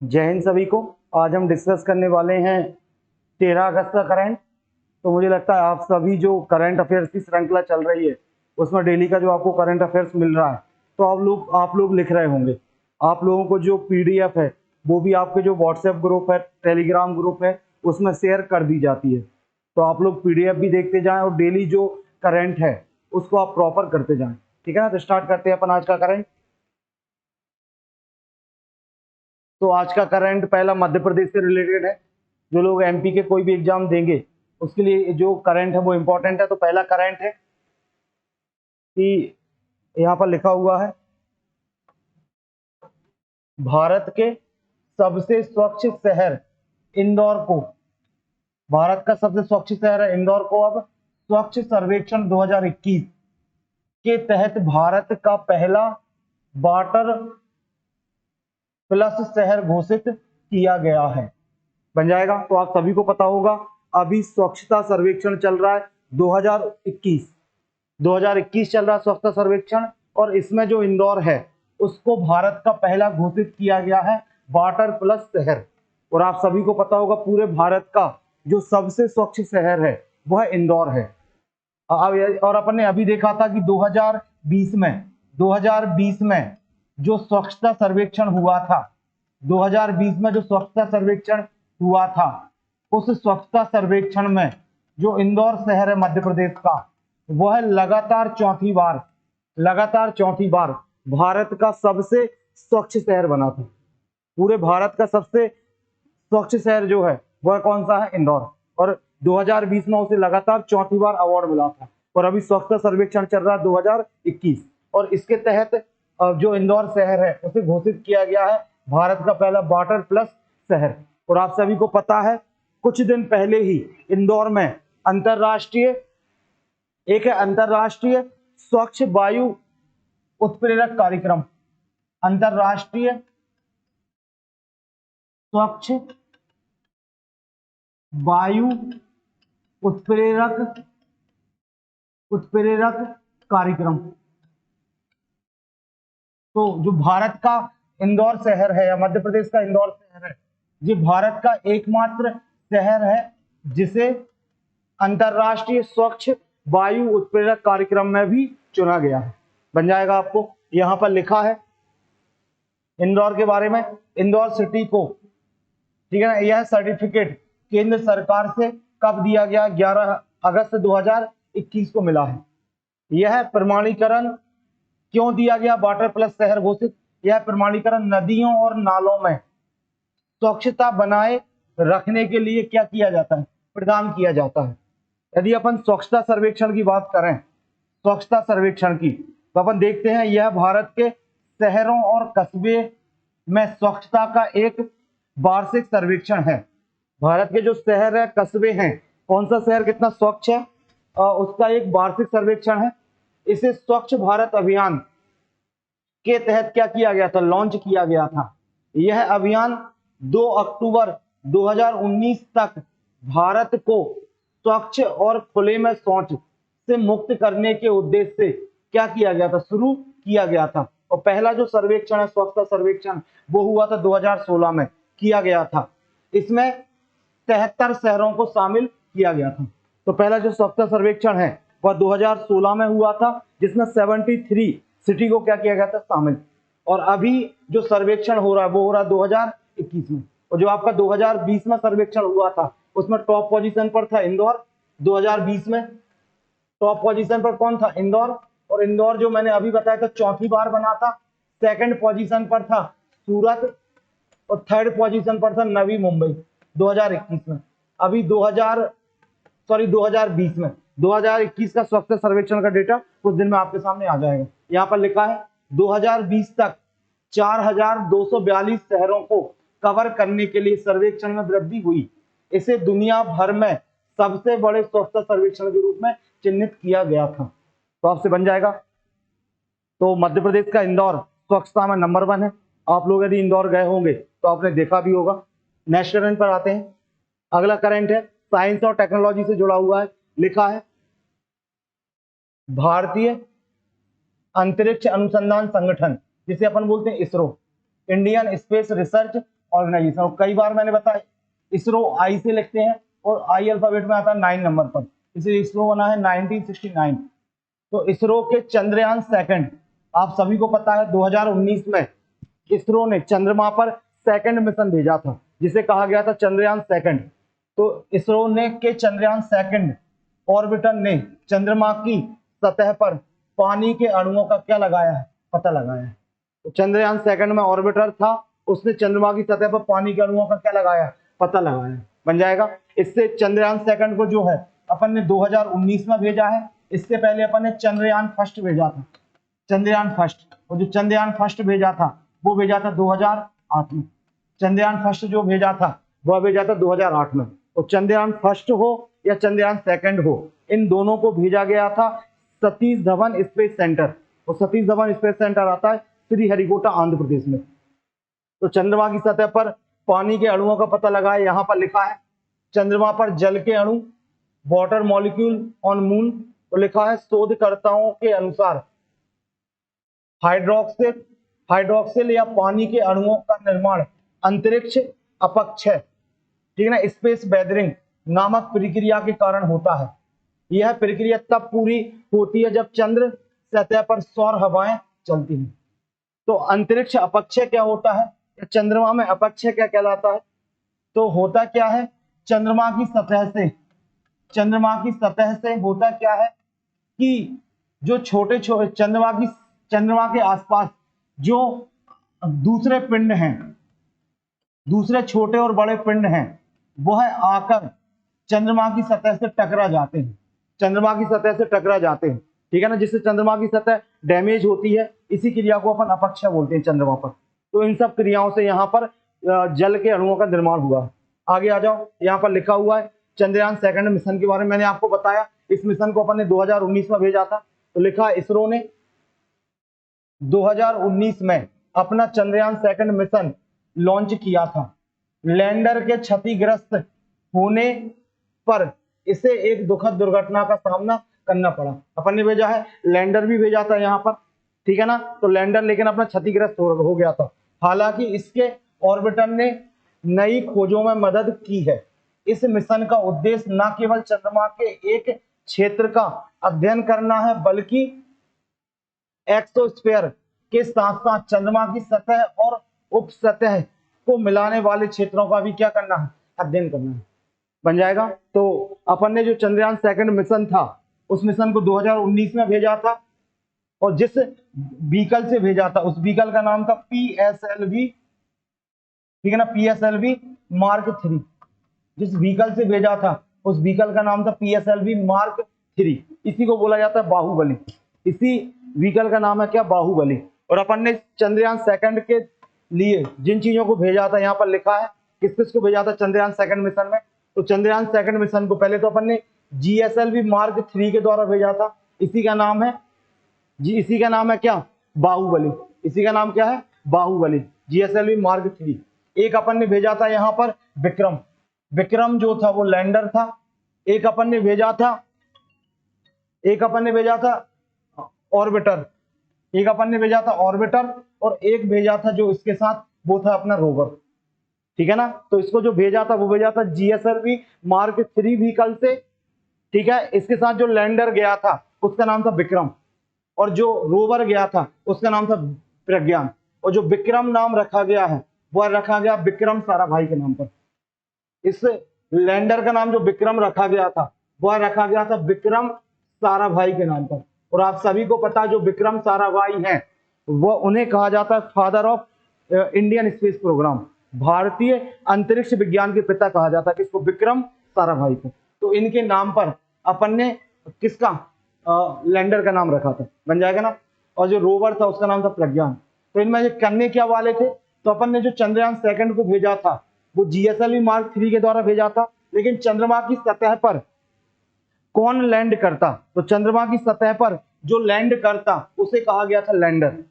जय हिंद सभी को। आज हम डिस्कस करने वाले हैं 13 अगस्त का करंट। तो मुझे लगता है आप सभी जो करंट अफेयर्स की श्रृंखला चल रही है उसमें डेली का जो आपको करंट अफेयर्स मिल रहा है तो आप लोग लिख रहे होंगे। आप लोगों को जो पीडीएफ है वो भी आपके जो व्हाट्सएप ग्रुप है, टेलीग्राम ग्रुप है, उसमें शेयर कर दी जाती है। तो आप लोग पीडीएफ भी देखते जाएं और डेली जो करंट है उसको आप प्रॉपर करते जाएं। ठीक है ना। तो स्टार्ट करते हैं अपन आज का करंट। तो आज का करंट पहला मध्य प्रदेश से रिलेटेड है। जो लोग एमपी के कोई भी एग्जाम देंगे उसके लिए जो करंट है वो इंपॉर्टेंट है। तो पहला करंट है कि यहाँ पर लिखा हुआ है, भारत के सबसे स्वच्छ शहर इंदौर को, भारत का सबसे स्वच्छ शहर है इंदौर को अब स्वच्छ सर्वेक्षण 2021 के तहत भारत का पहला वाटर प्लस शहर घोषित किया गया है। बन जाएगा। तो आप सभी को पता होगा अभी स्वच्छता सर्वेक्षण चल रहा है 2021 चल रहा है स्वच्छता सर्वेक्षण, और इसमें जो इंदौर है उसको भारत का पहला घोषित किया गया है वाटर प्लस शहर। और आप सभी को पता होगा पूरे भारत का जो सबसे स्वच्छ शहर है वह इंदौर है। और अपन ने अभी देखा था कि 2020 में जो स्वच्छता सर्वेक्षण हुआ था, 2020 में जो स्वच्छता सर्वेक्षण हुआ था, उस स्वच्छता सर्वेक्षण में जो इंदौर शहर है मध्य प्रदेश का, वह लगातार चौथी बार भारत का सबसे स्वच्छ शहर बना था। पूरे भारत का सबसे स्वच्छ शहर जो है वह कौन सा है? इंदौर। और 2020 में उसे लगातार चौथी बार अवार्ड मिला था। और अभी स्वच्छता सर्वेक्षण चल रहा है 2021, और इसके तहत जो इंदौर शहर है उसे घोषित किया गया है भारत का पहला वाटर प्लस शहर। और आप सभी को पता है कुछ दिन पहले ही इंदौर में अंतरराष्ट्रीय स्वच्छ वायु उत्प्रेरक कार्यक्रम, अंतरराष्ट्रीय स्वच्छ वायु उत्प्रेरक कार्यक्रम। तो जो भारत का इंदौर शहर है या मध्य प्रदेश का इंदौर शहर है, ये भारत का एकमात्र शहर है जिसे अंतरराष्ट्रीय स्वच्छ वायु उत्प्रेरक कार्यक्रम में भी चुना गया है। बन जाएगा। आपको यहां पर लिखा है इंदौर के बारे में, इंदौर सिटी को, ठीक है ना, यह सर्टिफिकेट केंद्र सरकार से कब दिया गया? 11 अगस्त 2021 को मिला है। यह प्रमाणीकरण क्यों दिया गया वाटर प्लस शहर घोषित? यह प्रमाणीकरण नदियों और नालों में स्वच्छता बनाए रखने के लिए क्या किया जाता है? प्रदान किया जाता है। यदि अपन स्वच्छता सर्वेक्षण की बात करें, स्वच्छता सर्वेक्षण की, तो अपन देखते हैं यह भारत के शहरों और कस्बे में स्वच्छता का एक वार्षिक सर्वेक्षण है। भारत के जो शहर है, कस्बे हैं, कौन सा शहर कितना स्वच्छ है, उसका एक वार्षिक सर्वेक्षण है। इसे स्वच्छ भारत अभियान के तहत क्या किया गया था? लॉन्च किया गया था। यह अभियान 2 अक्टूबर 2019 तक भारत को स्वच्छ और खुले में शौच से मुक्त करने के उद्देश्य से क्या किया गया था? शुरू किया गया था। और पहला जो सर्वेक्षण है, स्वच्छता सर्वेक्षण, वो हुआ था 2016 में किया गया था। इसमें 73 शहरों को शामिल किया गया था। तो पहला जो स्वच्छता सर्वेक्षण है वह 2016 में हुआ था, जिसमें 73 सिटी को क्या किया गया था? शामिल। और अभी जो सर्वेक्षण हो रहा है वो हो रहा है 2021 में। और जो आपका 2020 में सर्वेक्षण हुआ था उसमें टॉप पोजीशन पर था इंदौर। 2020 में टॉप पोजीशन पर कौन था? इंदौर। और इंदौर जो मैंने अभी बताया था चौथी बार बना था। सेकंड पोजीशन पर था सूरत, और थर्ड पोजीशन पर था नवी मुंबई 2021 में। अभी 2020 में 2021 का स्वच्छता सर्वेक्षण का डेटा कुछ दिन में आपके सामने आ जाएगा। यहाँ पर लिखा है 2020 तक 4242 शहरों को कवर करने के लिए सर्वेक्षण में वृद्धि हुई। इसे दुनिया भर में सबसे बड़े स्वच्छता सर्वेक्षण के रूप में चिन्हित किया गया था। तो आपसे बन जाएगा। तो मध्य प्रदेश का इंदौर स्वच्छता में नंबर 1 है। आप लोग यदि इंदौर गए होंगे तो आपने देखा भी होगा। नेक्स्ट करंट पर आते हैं। अगला करंट है साइंस और टेक्नोलॉजी से जुड़ा हुआ है। लिखा है भारतीय अंतरिक्ष अनुसंधान संगठन, जिसे अपन बोलते हैं ISRO, Indian space research organisation. और कई बार मैंने बताया इसरो आई से लिखते हैं और आई अल्फाबेट में आता है 9 नंबर पर, इसलिए इसरो बना है 1969। तो इसरो के चंद्रयान सेकंड, आप सभी को पता है 2019 में इसरो ने चंद्रमा पर सेकंड मिशन भेजा था जिसे कहा गया था चंद्रयान सेकंड। तो इसरो ने के चंद्रयान सेकंड ऑर्बिटर ने चंद्रमा की सतह पर पानी के अणुओं का क्या लगाया है, पता लगाया है। तो चंद्रयान सेकंड में ऑर्बिटर था, उसने चंद्रमा की सतह पर पानी के अणुओं का क्या लगाया, पता लगाया। बन जाएगा। इससे चंद्रयान सेकंड को जो है अपन ने 2019 में भेजा है। इससे पहले अपन ने चंद्रयान फर्स्ट भेजा था, चंद्रयान फर्स्ट। और जो चंद्रयान फर्स्ट भेजा था वो भेजा था 2008 में। चंद्रयान फर्स्ट जो भेजा था वह भेजा था 2008 में। तो चंद्रयान फर्स्ट हो या चंद्रयान सेकंड हो, इन दोनों को भेजा गया था सतीश धवन स्पेस सेंटर। और सतीश धवन स्पेस सेंटर आता है श्रीहरिकोटा आंध्र प्रदेश में। तो चंद्रमा की सतह पर पानी के अणुओं का पता लगाया। यहां पर लिखा है चंद्रमा पर जल के अणु, वाटर मॉलिक्यूल ऑन मून। तो लिखा है शोधकर्ताओं के अनुसार हाइड्रोक्सिल या पानी के अणुओं का निर्माण अंतरिक्ष अपक्षय, ठीक है ना, स्पेस वेदरिंग नामक प्रक्रिया के कारण होता है। यह प्रक्रिया तब पूरी होती है जब चंद्र सतह पर सौर हवाएं चलती हैं। तो अंतरिक्ष अपक्षय क्या होता है, चंद्रमा में अपक्षय क्या कहलाता है? तो होता क्या है, चंद्रमा की सतह से होता क्या है कि जो छोटे चंद्रमा के आसपास जो दूसरे पिंड हैं, दूसरे छोटे और बड़े पिंड हैं, वह आकर चंद्रमा की सतह से टकरा जाते हैं, ठीक है ना, जिससे चंद्रमा की सतह डैमेज होती है। इसी क्रिया को अपन अपक्षय बोलते हैं चंद्रमा पर। तो इन सब क्रियाओं से यहाँ पर जल के अणुओं का निर्माण हुआ। आगे आ जाओ, यहाँ पर लिखा हुआ है चंद्रयान सेकंड मिशन के बारे में मैंने आपको बताया। इस मिशन को अपन ने 2019 में भेजा था। तो लिखा है इसरो ने 2019 में अपना चंद्रयान सेकंड मिशन लॉन्च किया था। लैंडर के क्षतिग्रस्त होने पर इसे एक दुखद दुर्घटना का सामना करना पड़ा। अपन ने भेजा है, लैंडर भी भेजा था यहाँ पर, ठीक है ना। तो लैंडर लेकिन अपना क्षतिग्रस्त हो गया था। हालांकि इसके ऑर्बिटर ने नई खोजों में मदद की है। इस मिशन का उद्देश्य न केवल चंद्रमा के एक क्षेत्र का अध्ययन करना है, बल्कि एक्सोस्फीयर के साथ साथ चंद्रमा की सतह और उपसतह को मिलाने वाले क्षेत्रों का भी क्या करना है, अध्ययन करना है। बन जाएगा। तो अपन ने जो चंद्रयान सेकंड मिशन था उस मिशन को 2019 में भेजा था और जिस व्हीकल से भेजा था उस व्हीकल का नाम था PSLV, ठीक है ना, PSLV मार्क 3। जिस व्हीकल से भेजा था उस व्हीकल का नाम था PSLV मार्क 3। इसी को बोला जाता है बाहुबली। इसी व्हीकल का नाम है क्या, बाहुबली। और अपन ने चंद्रयान सेकंड के लिए जिन चीजों को भेजा था यहाँ पर लिखा है किस किस को भेजा था चंद्रयान सेकंड मिशन में। तो चंद्रयान सेकंड मिशन को पहले तो अपन ने GSLV मार्क 3 के द्वारा भेजा था। इसी का नाम है क्या, बाहुबली। इसी का नाम क्या है, बाहुबली, GSLV मार्क 3। एक अपन ने भेजा था यहाँ पर विक्रम जो था वो लैंडर था। एक अपन ने भेजा था ऑर्बिटर, और एक भेजा था जो इसके साथ वो था अपना रोवर, ठीक है ना। तो इसको जो भेजा था वो भेजा था GSLV मार्क 3 व्हीकल से, ठीक है। इसके साथ जो लैंडर गया था उसका नाम था विक्रम और जो रोवर गया था उसका नाम था प्रज्ञान। और जो विक्रम नाम रखा गया है वह रखा गया विक्रम साराभाई के नाम पर। इस लैंडर का नाम जो विक्रम रखा गया था वह रखा गया था विक्रम साराभाई के नाम पर। और आप सभी को पता जो विक्रम साराभाई हैं वह उन्हें कहा जाता है father of Indian space programme, भारतीय अंतरिक्ष विज्ञान के पिता कहा जाता है किसको, विक्रम साराभाई को। तो इनके नाम पर अपन ने किसका, लैंडर का नाम रखा था। बन जाएगा ना। और जो रोवर था उसका नाम था प्रज्ञान। तो इनमें ये करने क्या वाले थे, तो अपन ने जो चंद्रयान सेकंड को भेजा था वो GSLV मार्क 3 के द्वारा भेजा था। लेकिन चंद्रमा की सतह पर कौन लैंड करता, तो चंद्रमा की सतह पर जो लैंड करता उसे कहा गया था लैंडर।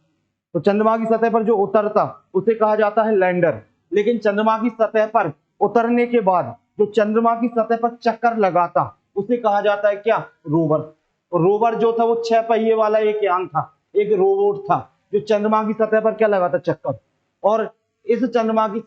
तो चंद्रमा की सतह पर जो उतरता उसे कहा जाता है लैंडर। लेकिन चंद्रमा की सतह पर उतरने के बाद जो चंद्रमा की सतह पर चक्कर लगाता उसे कहा जाता है क्या, रोवर। और रोवर जो था वो 6 पहिए वाला एक यान था, एक रोबोट था जो चंद्रमा की सतह पर क्या लगाता, चक्कर। और इस चंद्रमा की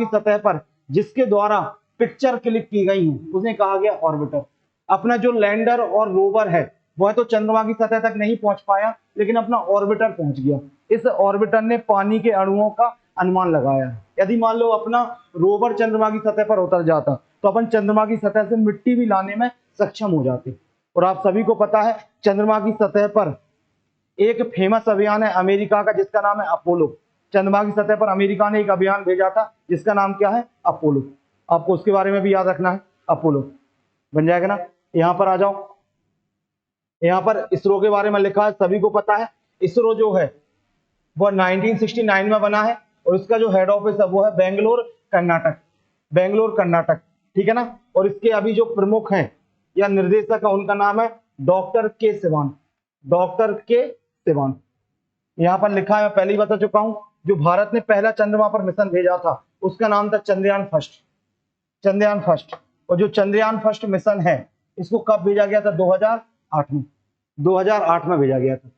सतह पर जिसके द्वारा पिक्चर क्लिक की गई है उसे कहा गया ऑर्बिटर। अपना जो लैंडर और रोवर है वह तो चंद्रमा की सतह तक नहीं पहुंच पाया, लेकिन अपना ऑर्बिटर पहुंच गया। इस ऑर्बिटर ने पानी के अणुओं का अनुमान लगाया है। यदि मान लो अपना रोवर चंद्रमा की सतह पर उतर जाता तो अपन चंद्रमा की सतह से मिट्टी भी लाने में सक्षम हो जाते। और आप सभी को पता है चंद्रमा की सतह पर एक फेमस अभियान है अमेरिका का जिसका नाम है अपोलो। चंद्रमा की सतह पर अमेरिका ने एक अभियान भेजा था जिसका नाम क्या है? अपोलो। आपको उसके बारे में भी याद रखना है, अपोलो। बन जाएगा ना? यहां पर आ जाओ। यहां पर इसरो के बारे में लिखा है, सभी को पता है इसरो जो है वो 1969 में बना है और इसका जो हेड ऑफिस है वो है बेंगलोर कर्नाटक। ठीक है ना? और इसके अभी जो प्रमुख हैं या निर्देशक है उनका नाम है डॉक्टर के सिवान। यहां पर लिखा है, मैं पहले ही बता चुका हूं, जो भारत ने पहला चंद्रमा पर मिशन भेजा था उसका नाम था चंद्रयान फर्स्ट। और जो चंद्रयान फर्स्ट मिशन है इसको कब भेजा गया था? 2008 में भेजा गया था।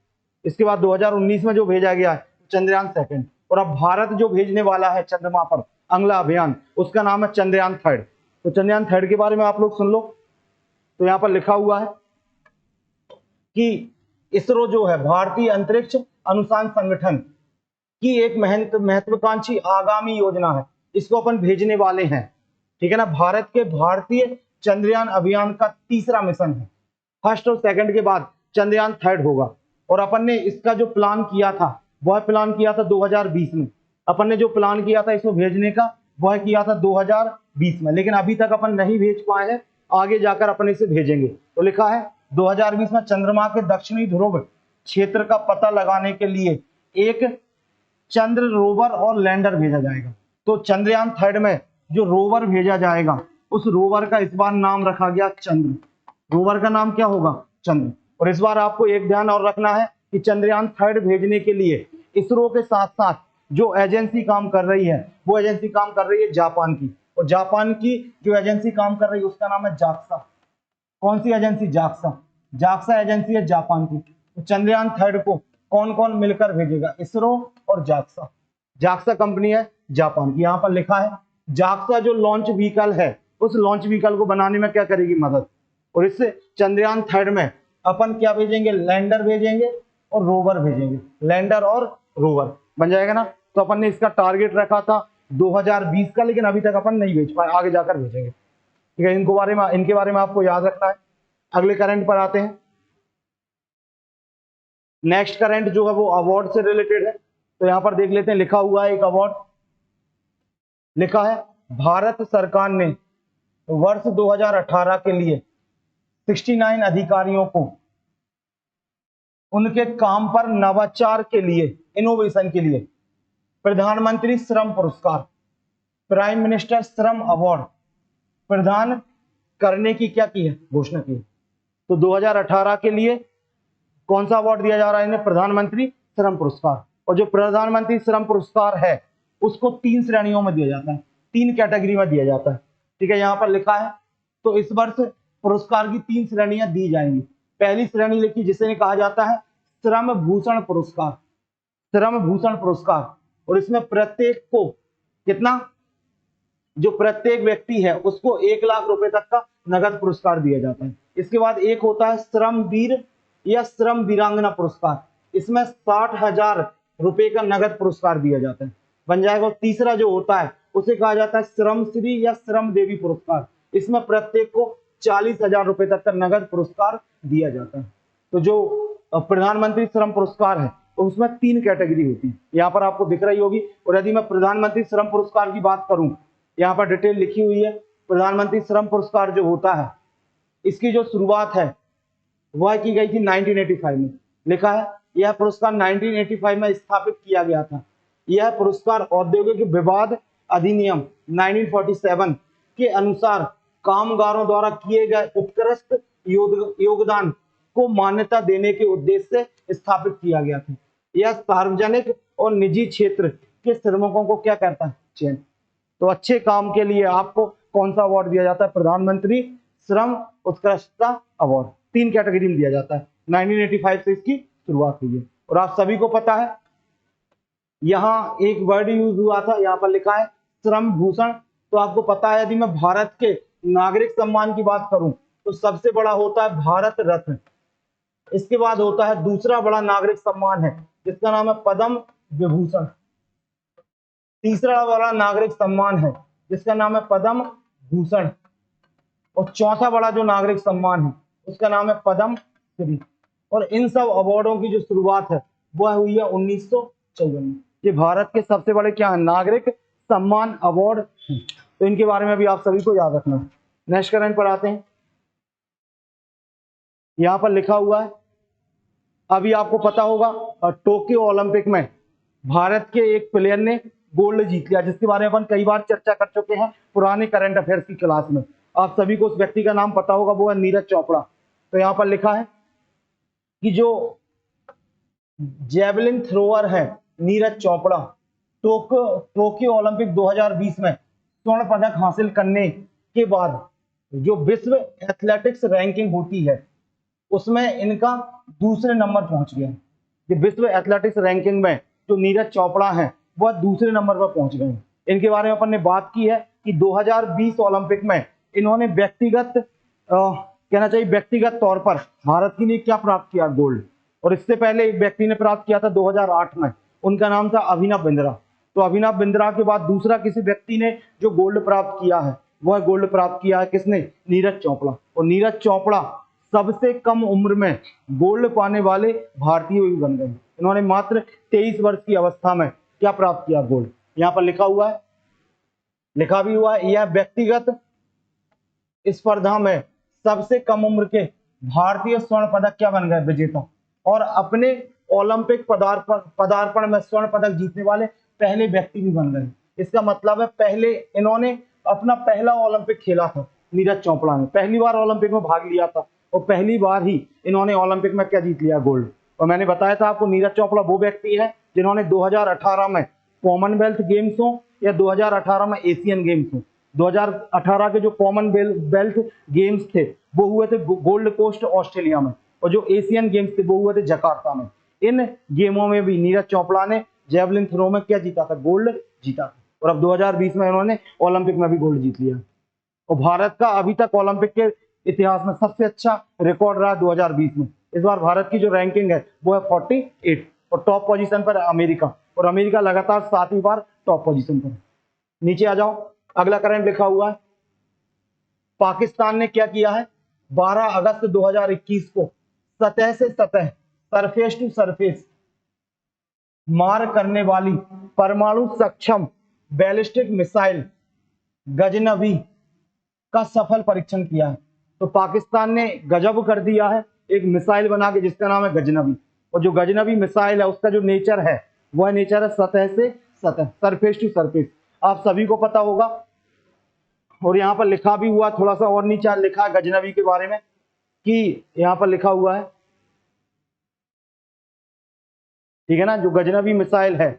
इसके बाद 2019 में जो भेजा गया है चंद्रयान सेकंड। और अब भारत जो भेजने वाला है चंद्रमा पर अगला अभियान उसका नाम है चंद्रयान थर्ड। तो चंद्रयान थर्ड के बारे में आप लोग सुन लो। तो यहाँ पर लिखा हुआ है कि इसरो जो है भारतीय अंतरिक्ष अनुसंधान संगठन की एक महत्वाकांक्षी आगामी योजना है, इसको अपन भेजने वाले हैं। ठीक है ना? भारत के भारतीय चंद्रयान अभियान का तीसरा मिशन है। फर्स्ट और सेकंड के बाद चंद्रयान थर्ड होगा। और अपन ने इसका जो प्लान किया था वह प्लान किया था 2020 में। अपन ने जो प्लान किया था इसको भेजने का वह किया था 2020 में, लेकिन अभी तक अपन नहीं भेज पाए हैं, आगे जाकर अपन इसे भेजेंगे। तो लिखा है 2020 में चंद्रमा के दक्षिणी ध्रुव क्षेत्र का पता लगाने के लिए एक चंद्र रोवर और लैंडर भेजा जाएगा। तो चंद्रयान थर्ड में जो रोवर भेजा जाएगा उस रोवर का इस बार नाम रखा गया चंद्र। रोवर का नाम क्या होगा? चंद्र। और इस बार आपको एक ध्यान और रखना है कि चंद्रयान थर्ड भेजने के लिए इसरो के साथ साथ जो एजेंसी काम कर रही है वो एजेंसी काम कर रही है जापान की। और जापान की जो एजेंसी काम कर रही है उसका नाम है जाक्सा। कौन सी एजेंसी? जाक्सा एजेंसी है जापान की। तो चंद्रयान थर्ड को कौन कौन मिलकर भेजेगा? इसरो और जाक्सा कंपनी है जापान की। यहाँ पर लिखा है जाक्सा जो लॉन्च व्हीकल है उस लॉन्च व्हीकल को बनाने में क्या करेगी? मदद। और इससे चंद्रयान थर्ड में अपन क्या भेजेंगे? लैंडर भेजेंगे और रोवर भेजेंगे। लैंडर और रोवर बन जाएगा ना? तो अपन ने इसका टारगेट रखा था 2020 का, लेकिन अभी तक अपन नहीं भेज पाए, आगे जाकर भेजेंगे। ठीक है? इनके बारे में आपको याद रखना है। अगले करंट पर आते हैं। नेक्स्ट करंट जो है वो अवार्ड से रिलेटेड है। तो यहां पर देख लेते हैं, लिखा हुआ है एक अवार्ड लिखा है भारत सरकार ने वर्ष 2018 के लिए 69 अधिकारियों को उनके काम पर नवाचार के लिए, इनोवेशन के लिए प्रधानमंत्री श्रम पुरस्कार, प्राइम मिनिस्टर श्रम अवार्ड प्रदान करने की क्या की है? घोषणा की है। तो 2018 के लिए कौन सा अवार्ड दिया जा रहा है इन्हें? प्रधानमंत्री श्रम पुरस्कार। और जो प्रधानमंत्री श्रम पुरस्कार है उसको 3 श्रेणियों में दिया जाता है, 3 कैटेगरी में दिया जाता है। ठीक है? यहाँ पर लिखा है। तो इस वर्ष पुरस्कार की 3 श्रेणियां दी जाएंगी। पहली श्रेणी लिखी जिसे कहा जाता है श्रम भूषण पुरस्कार। और इसमें प्रत्येक को कितना? जो प्रत्येक व्यक्ति है उसको 1 लाख रुपए तक का नगद पुरस्कार दिया जाता है। इसके बाद एक होता है श्रम वीर या श्रम वीरांगना पुरस्कार। इसमें 60,000 रुपए का नगद पुरस्कार दिया जाता है। बन जाएगा। तीसरा जो होता है उसे कहा जाता है श्रम श्री या श्रम देवी पुरस्कार। इसमें प्रत्येक को 40,000 रुपए तक का नगद पुरस्कार दिया जाता है। तो जो प्रधानमंत्री श्रम पुरस्कार है तो उसमें 3 कैटेगरी होती है, यहाँ पर आपको दिख रही होगी। और यदि मैं प्रधानमंत्री श्रम पुरस्कार की बात करूं, यहाँ पर डिटेल लिखी हुई है। प्रधानमंत्री श्रम पुरस्कार जो होता है इसकी जो शुरुआत है वह की गई थी 1985 में। लिखा है यह पुरस्कार 1985 में स्थापित किया गया था। यह पुरस्कार औद्योगिक विवाद अधिनियम 1947 के अनुसार कामगारों द्वारा किए गए उत्कृष्ट योगदान को मान्यता देने के उद्देश्य से स्थापित किया गया था। यह सार्वजनिक और निजी क्षेत्र के श्रमिकों को क्या करता है? चयन। तो अच्छे काम के लिए आपको कौन सा अवार्ड दिया जाता है? प्रधानमंत्री श्रम उत्कृष्टता अवार्ड। 3 कैटेगरी में दिया जाता है। 1985 से इसकी शुरुआत हुई है। और आप सभी को पता है यहाँ एक वर्ड यूज हुआ था, यहाँ पर लिखा है श्रम भूषण। तो आपको पता है यदि मैं भारत के नागरिक सम्मान की बात करूं तो सबसे बड़ा होता है भारत रत्न। इसके बाद होता है दूसरा बड़ा नागरिक सम्मान है जिसका नाम है पद्म विभूषण। तीसरा बड़ा नागरिक सम्मान है जिसका नाम है पद्म भूषण। और चौथा बड़ा जो नागरिक सम्मान है उसका नाम है पद्म श्री। और इन सब अवार्डों की जो शुरुआत है वह हुई है 1954 में। ये भारत के सबसे बड़े क्या है, नागरिक सम्मान अवार्ड। तो इनके बारे में भी आप सभी को याद रखना है। नेक्स्ट करंट पर आते हैं। यहां पर लिखा हुआ है, अभी आपको पता होगा टोक्यो ओलंपिक में भारत के एक प्लेयर ने गोल्ड जीत लिया, जिसके बारे में अपन कई बार चर्चा कर चुके हैं पुराने करंट अफेयर्स की क्लास में। आप सभी को उस व्यक्ति का नाम पता होगा, वो है नीरज चोपड़ा। तो यहां पर लिखा है कि जो जेवलिन थ्रोअर है नीरज चोपड़ा, टोक्यो ओलंपिक 2020 में स्वर्ण पदक हासिल करने के बाद जो विश्व एथलेटिक्स रैंकिंग होती है उसमें इनका दूसरे नंबर पहुंच गया। ये विश्व एथलेटिक्स रैंकिंग में जो नीरज चोपड़ा हैं वह दूसरे नंबर पर पहुंच गए। इनके बारे में अपन ने बात की है कि 2020 ओलंपिक में इन्होंने व्यक्तिगत कहना चाहिए व्यक्तिगत तौर पर भारत के लिए क्या प्राप्त किया, गोल्ड। और इससे पहले एक व्यक्ति ने प्राप्त किया था 2008 में, उनका नाम था अभिनव बिंद्रा। तो अभिनव बिंद्रा के बाद दूसरा किसी व्यक्ति ने जो गोल्ड प्राप्त किया है वह गोल्ड प्राप्त किया है किसने, नीरज चोपड़ा। और नीरज चोपड़ा सबसे कम उम्र में गोल्ड पाने वाले भारतीय भी बन गए। इन्होंने मात्र 23 वर्ष की अवस्था में क्या प्राप्त किया, गोल्ड। यहाँ पर लिखा हुआ है, लिखा भी हुआ है, यह व्यक्तिगत स्पर्धा में सबसे कम उम्र के भारतीय स्वर्ण पदक क्या बन गए, विजेता। और अपने ओलंपिक पदार्पण में स्वर्ण पदक जीतने वाले पहले व्यक्ति भी बन गए। इसका मतलब है पहले इन्होंने अपना पहला ओलंपिक खेला था, नीरज चोपड़ा ने पहली बार ओलंपिक में भाग लिया था और पहली बार ही इन्होंने ओलंपिक में क्या जीत लिया, गोल्ड। और मैंने बताया था आपको नीरज चोपड़ा वो व्यक्ति है जिन्होंने 2018 में कॉमनवेल्थ गेम्स हो या 2018 में एशियन गेम्स हो, 2018 के जो कॉमनवेल्थ गेम्स थे वो हुए थे गोल्ड कोस्ट ऑस्ट्रेलिया में, और जो एशियन गेम्स थे वो हुए थे जकार्ता में। इन गेमों में भी नीरज चोपड़ा ने जेवलिन थ्रो में क्या जीता था, गोल्ड जीता था। और अब 2020 में इन्होंने ओलंपिक में भी गोल्ड जीत लिया। और भारत का अभी तक ओलंपिक के इतिहास में सबसे अच्छा रिकॉर्ड रहा 2020 में। इस बार भारत की जो रैंकिंग है वो है 48 और टॉप पोजीशन पर है अमेरिका, और अमेरिका लगातार 7वीं बार टॉप पोजीशन पर है। नीचे आ जाओ, अगला करंट लिखा हुआ है, पाकिस्तान ने क्या किया है, 12 अगस्त 2021 को सतह से सतह, सरफेस टू सरफेस मार करने वाली परमाणु सक्षम बैलिस्टिक मिसाइल गजनवी का सफल परीक्षण किया है। तो पाकिस्तान ने गजब कर दिया है, एक मिसाइल बना के जिसका नाम है गजनवी। और जो गजनवी मिसाइल है उसका जो नेचर है वह नेचर है सतह से सतह, सरफेस टू सरफेस, आप सभी को पता होगा। और यहाँ पर लिखा भी हुआ, थोड़ा सा और नीचे लिखा है गजनवी के बारे में कि यहाँ पर लिखा हुआ है, ठीक है ना, जो गजनवी मिसाइल है,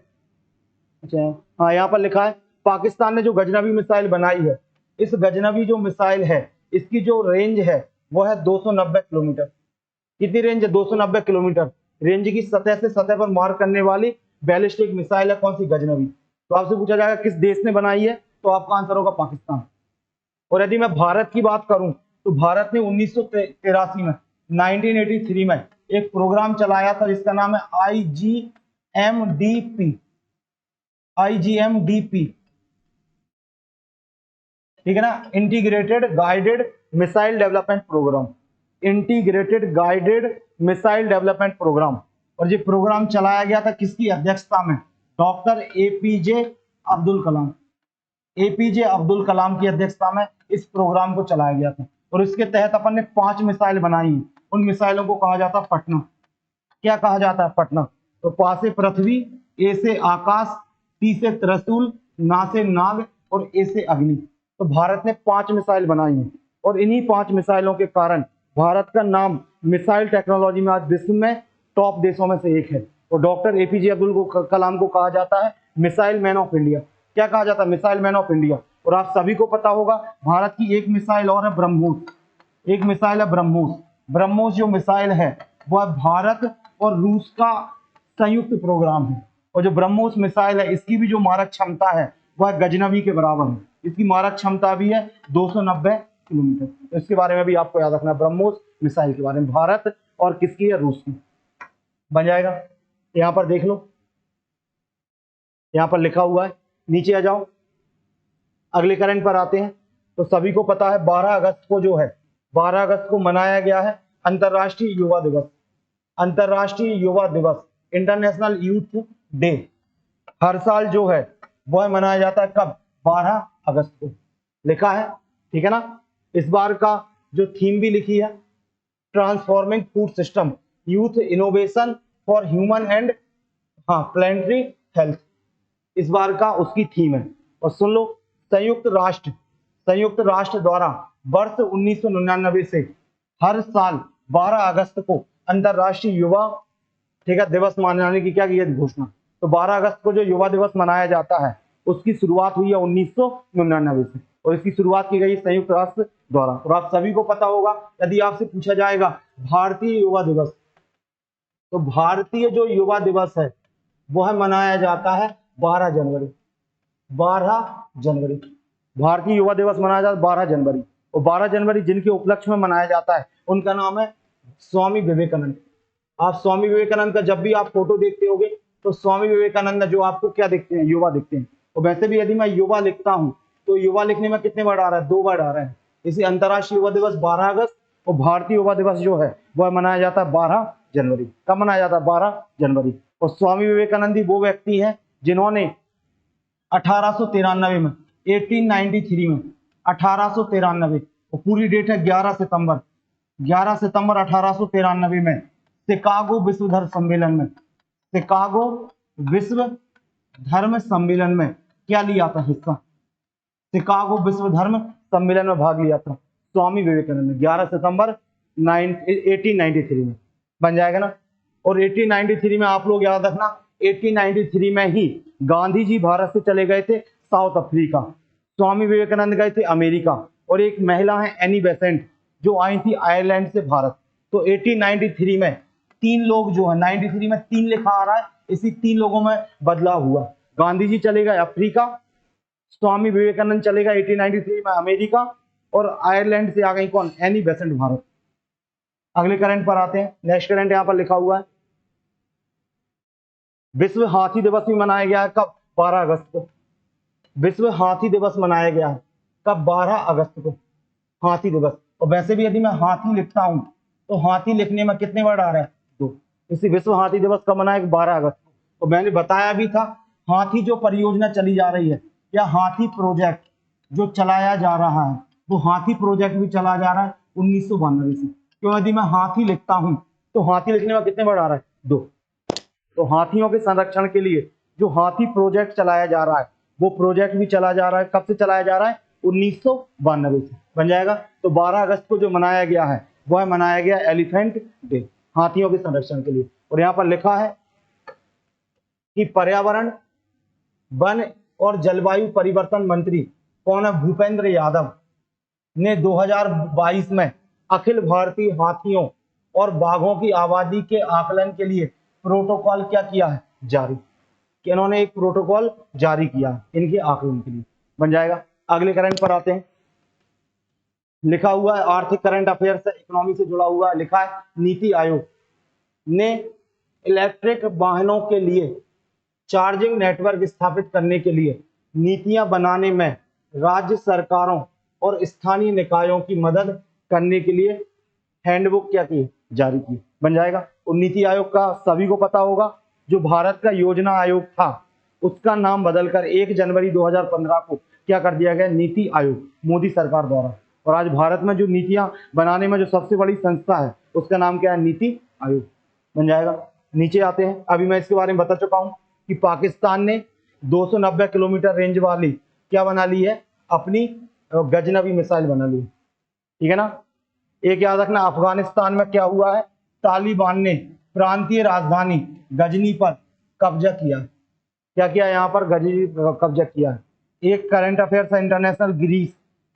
अच्छा हाँ, यहाँ पर लिखा है पाकिस्तान ने जो गजनवी मिसाइल बनाई है, इस गजनवी जो मिसाइल है इसकी जो रेंज है वो है 290 किलोमीटर। कितनी रेंज है, 290 किलोमीटर रेंज की सतह से सतह पर मार करने वाली बैलिस्टिक मिसाइल है कौन सी, गजनवी। तो आपसे पूछा जाएगा किस देश ने बनाई है, तो आपका आंसर होगा पाकिस्तान। और यदि मैं भारत की बात करूं तो भारत ने 1983 में 1983 में एक प्रोग्राम चलाया था जिसका नाम है IGMDP, ठीक है ना, integrated guided missile development programme, integrated guided missile development programme. और ये प्रोग्राम चलाया गया था किसकी अध्यक्षता में, doctor APJ Abdul Kalam, APJ Abdul Kalam की अध्यक्षता में इस प्रोग्राम को चलाया गया था। और इसके तहत अपन ने 5 मिसाइल बनाई, उन मिसाइलों को कहा जाता है पटना। क्या कहा जाता है, पटना। तो पा से पृथ्वी, ए से आकाश, टी से त्रिशूल, ना से नाग और ए से अग्नि। तो भारत ने 5 मिसाइल बनाई हैं और इन्हीं 5 मिसाइलों के कारण भारत का नाम मिसाइल टेक्नोलॉजी में आज विश्व में टॉप देशों में से एक है। और डॉक्टर APJ अब्दुल कलाम को कहा जाता है मिसाइल मैन ऑफ इंडिया। क्या कहा जाता है, मिसाइल मैन ऑफ इंडिया। और आप सभी को पता होगा भारत की एक मिसाइल और है ब्रह्मोस, एक मिसाइल है ब्रह्मोस। ब्रह्मोस जो मिसाइल है वह भारत और रूस का संयुक्त प्रोग्राम है। और जो ब्रह्मोस मिसाइल है इसकी भी जो मारक क्षमता है वह गजनवी के बराबर है। इसकी मारक क्षमता भी है 290 किलोमीटर। तो इसके बारे में भी आपको याद रखना, ब्रह्मोस मिसाइल के बारे में। भारत और किसकी है? रूस की। बन जाएगा। यहाँ पर देख लो, यहाँ पर लिखा हुआ है, नीचे आ जाओ, अगले करंट पर आते हैं। तो सभी को पता है 12 अगस्त को जो है, 12 अगस्त को मनाया गया है अंतर्राष्ट्रीय युवा दिवस। अंतर्राष्ट्रीय युवा दिवस, इंटरनेशनल यूथ डे, हर साल जो है वह मनाया जाता है कब? 12 अगस्त को लिखा है, ठीक है ना। इस बार का जो थीम भी लिखी है, transforming food system, youth innovation for human and planetary health, इस बार का उसकी थीम है। और सुन लो, संयुक्त राष्ट्र द्वारा वर्ष 1999 से हर साल 12 अगस्त को अंतर्राष्ट्रीय युवा, ठीक है, दिवस मनाने की क्या की है घोषणा। तो 12 अगस्त को जो युवा दिवस मनाया जाता है उसकी शुरुआत हुई है 1999 से, और इसकी शुरुआत की गई संयुक्त राष्ट्र द्वारा। और आप सभी को पता होगा, यदि आपसे पूछा जाएगा भारतीय युवा दिवस, तो भारतीय जो युवा दिवस है वह मनाया जाता है 12 जनवरी। 12 जनवरी भारतीय युवा दिवस मनाया जाता है 12 जनवरी। और 12 जनवरी जिनके उपलक्ष्य में मनाया जाता है उनका नाम है स्वामी विवेकानंद। आप स्वामी विवेकानंद का जब भी आप फोटो देखते होगे तो स्वामी विवेकानंद जो आपको क्या दिखते हैं? युवा दिखते हैं। और वैसे भी यदि मैं युवा लिखता हूं तो युवा लिखने में कितने वर्ड आ रहा है? 2 वर्ड आ रहे हैं। इसी अंतर्राष्ट्रीय युवा दिवस 12 अगस्त और भारतीय युवा दिवस जो है वह मनाया जाता है 12 जनवरी। कब मनाया जाता है? 12 जनवरी। और स्वामी विवेकानंद ही वो व्यक्ति हैं जिन्होंने 1893 में 1893 में 1893, और पूरी डेट है 11 सितंबर 1893 में शिकागो विश्व धर्म सम्मेलन में, शिकागो विश्व धर्म सम्मेलन में क्या लिया था हिस्सा? शिकागो विश्व धर्म सम्मेलन में भाग लिया था स्वामी विवेकानंद ने 11 सितंबर 1893 में। बन जाएगा ना। और 1893 में आप लोग याद रखना, 1893 में ही गांधी जी भारत से चले गए थे साउथ अफ्रीका, स्वामी विवेकानंद गए थे अमेरिका, और एक महिला है एनी बेसेंट जो आई थी आयरलैंड से भारत। तो 1893 में 3 लोग जो है, 93 में 3 लिखा आ रहा है, इसी 3 लोगों में बदलाव हुआ। गांधी जी चले गए अफ्रीका, स्वामी विवेकानंद चले गए 1893 में अमेरिका, और आयरलैंड से आ गई कौन? Annie Besant Bharat. अगले करंट पर आते हैं। नेक्स्ट करंट यहाँ पर लिखा हुआ है, विश्व हाथी दिवस भी मनाया गया है कब? 12 अगस्त को। विश्व हाथी दिवस मनाया गया है कब? 12 अगस्त को, हाथी दिवस। और वैसे भी यदि मैं हाथी लिखता हूं तो हाथी लिखने में कितने वर्ड आ रहे हैं? 2। इसी विश्व हाथी दिवस कब मनाया? 12 अगस्त को। और मैंने बताया भी था, हाथी जो परियोजना चली जा रही है या हाथी प्रोजेक्ट जो चलाया जा रहा है, वो हाथी प्रोजेक्ट भी चला जा रहा है 1992 से। क्यों? यदि मैं हाथी लिखता हूं तो हाथी लिखने में कितने वर्ड आ रहा है? 2। तो हाथियों के संरक्षण के लिए जो हाथी प्रोजेक्ट चलाया जा रहा है वो प्रोजेक्ट भी चला जा रहा है। कब से चलाया जा रहा है? 1992 से। बन जाएगा। तो 12 अगस्त को जो मनाया गया है वह मनाया गया एलिफेंट डे, हाथियों के संरक्षण के लिए। और यहाँ पर लिखा है कि पर्यावरण, वन और जलवायु परिवर्तन मंत्री कौन है? भूपेंद्र यादव ने 2022 में अखिल भारतीय हाथियों और बाघों की आबादी के आकलन के लिए प्रोटोकॉल क्या किया है? जारी। कि इन्होंने एक प्रोटोकॉल जारी किया है इनके आकलन के लिए। बन जाएगा। अगले करंट पर आते हैं। लिखा हुआ है आर्थिक करंट अफेयर से, इकोनॉमी से जुड़ा हुआ है। लिखा है नीति आयोग ने इलेक्ट्रिक वाहनों के लिए चार्जिंग नेटवर्क स्थापित करने के लिए नीतियां बनाने में राज्य सरकारों और स्थानीय निकायों की मदद करने के लिए हैंडबुक क्या की? जारी की। बन जाएगा। और नीति आयोग का सभी को पता होगा, जो भारत का योजना आयोग था उसका नाम बदलकर 1 जनवरी 2015 को क्या कर दिया गया? नीति आयोग, मोदी सरकार द्वारा। और आज भारत में जो नीतियां बनाने में जो सबसे बड़ी संस्था है उसका नाम क्या है? नीति आयोग। बन जाएगा। नीचे आते हैं। अभी मैं इसके बारे में बता चुका हूं कि पाकिस्तान ने 290 किलोमीटर रेंज वाली क्या बना ली है? अपनी गजनवी मिसाइल बना ली। ठीक है ना। एक याद रखना, अफगानिस्तान में क्या हुआ है? तालिबान ने प्रांतीय राजधानी गजनी पर कब्जा किया। क्या किया? यहाँ पर गजनी कब्जा किया है। एक करंट अफेयर्स है इंटरनेशनल।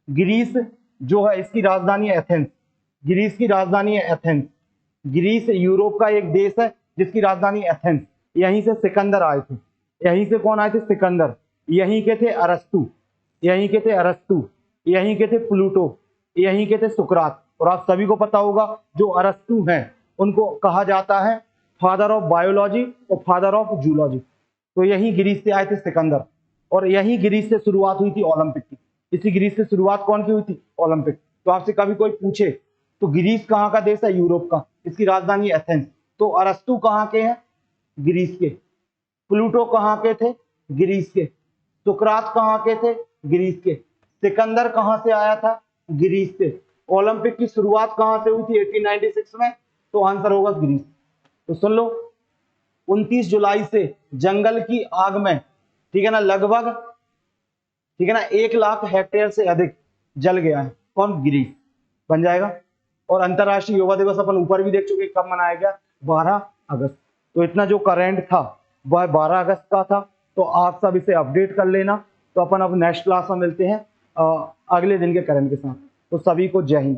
ग्रीस जो है इसकी राजधानी है एथेंस। ग्रीस की राजधानी है एथेंस। ग्रीस यूरोप का एक देश है जिसकी राजधानी एथेंस। यहीं से सिकंदर आए थे। यहीं से कौन आए थे? सिकंदर। यहीं के थे अरस्तु, यहीं के थे अरस्तु, यहीं के थे प्लूटो, यहीं के थे सुकरात। और आप सभी को पता होगा जो अरस्तु हैं उनको कहा जाता है फादर ऑफ बायोलॉजी और फादर ऑफ जूलॉजी। तो यहीं ग्रीस से आए थे सिकंदर, और यहीं ग्रीस से शुरुआत हुई थी ओलंपिक की। इसी ग्रीस से शुरुआत कौन की हुई थी? ओलंपिक। तो आपसे कभी कोई पूछे तो ग्रीस कहाँ का देश है? यूरोप का। इसकी राजधानी एथेंस। तो अरस्तु कहाँ के हैं? ग्रीस के। प्लूटो कहाँ के थे? ग्रीस के। सुकरात कहाँ के थे? ग्रीस के। सिकंदर कहाँ से आया था? ग्रीस से। ओलंपिक की शुरुआत कहाँ से हुई थी? 1896 में। तो आंसर होगा ग्रीस। तो सुन लो, 29 जुलाई से जंगल की आग में, ठीक है ना, लगभग, ठीक है ना, 1 लाख हेक्टेयर से अधिक जल गया है। कौन? ग्रीस। बन जाएगा। और अंतरराष्ट्रीय युवा दिवस अपन ऊपर भी देख चुके, कब मनाया गया? 12 अगस्त। तो इतना जो करंट था वह 12 अगस्त का था। तो आप सब इसे अपडेट कर लेना। तो अपन अब नेक्स्ट क्लास में मिलते हैं अगले दिन के करंट के साथ। तो सभी को जय हिंद।